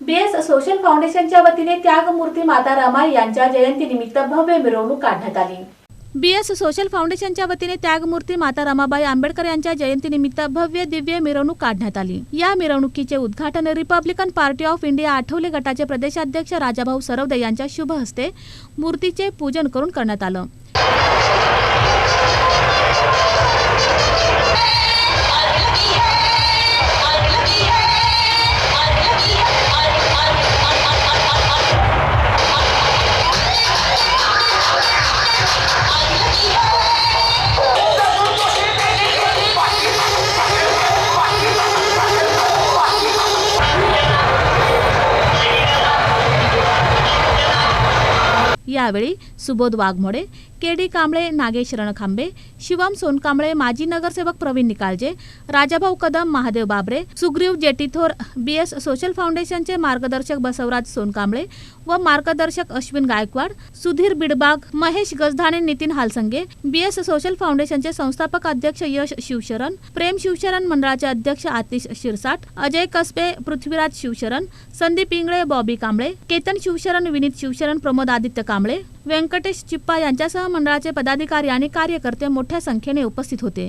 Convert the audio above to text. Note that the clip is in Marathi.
बीएस सोशल फाउंडेशनच्या वतीने त्यागमूर्ती माता रमाई यांच्या जयंतीनिमित्त भव्य मिरवणूक काढण्यात आली। बीएस सोशल फाउंडेशनच्या वतीने त्यागमूर्ती माता रमाबाई आंबेडकर यांच्या जयंतीनिमित्त भव्य दिव्य मिरवणूक काढण्यात आली। या मिरवणुकीचे उद्घाटन Republican party of India Athawale गटाचे प्रदेशाध्यक्ष राजाभाऊ सरवदे यांच्या शुभ हस्ते मूर्तीचे पूजन करून करण्यात आलं। यावेळी सुबोध वाघमोडे, केडी कांबळे, नागेश रणखांबे, शिवम सोनकांबळे, माजी नगरसेवक प्रवीण निकाळजे, राजाभाऊ कदम, महादेव बाबरे, सुग्रीव जेटीथोर, बीएस सोशल फाउंडेशनचे मार्गदर्शक बसवराज सोनकांबळे व मार्गदर्शक अश्विन गायकवाड, सुधीर बिडबाग, महेश गजधाणे, नितीन हालसंगे, बीएस सोशल फाउंडेशनचे संस्थापक अध्यक्ष यश शिवशरण, प्रेम शिवशरण मंडळाचे अध्यक्ष आतिश शिरसाट, अजय कसबे, पृथ्वीराज शिवशरण, संदीप इंगळे, बॉबी कांबळे, केतन शिवशरण, विनीत शिवशरण, प्रमोद आदित्य कांबळे, व्यंकटेश चिप्पा यांच्यासह मंडळाचे पदाधिकारी आणि कार्यकर्ते मोठ्या संख्येने उपस्थित होते।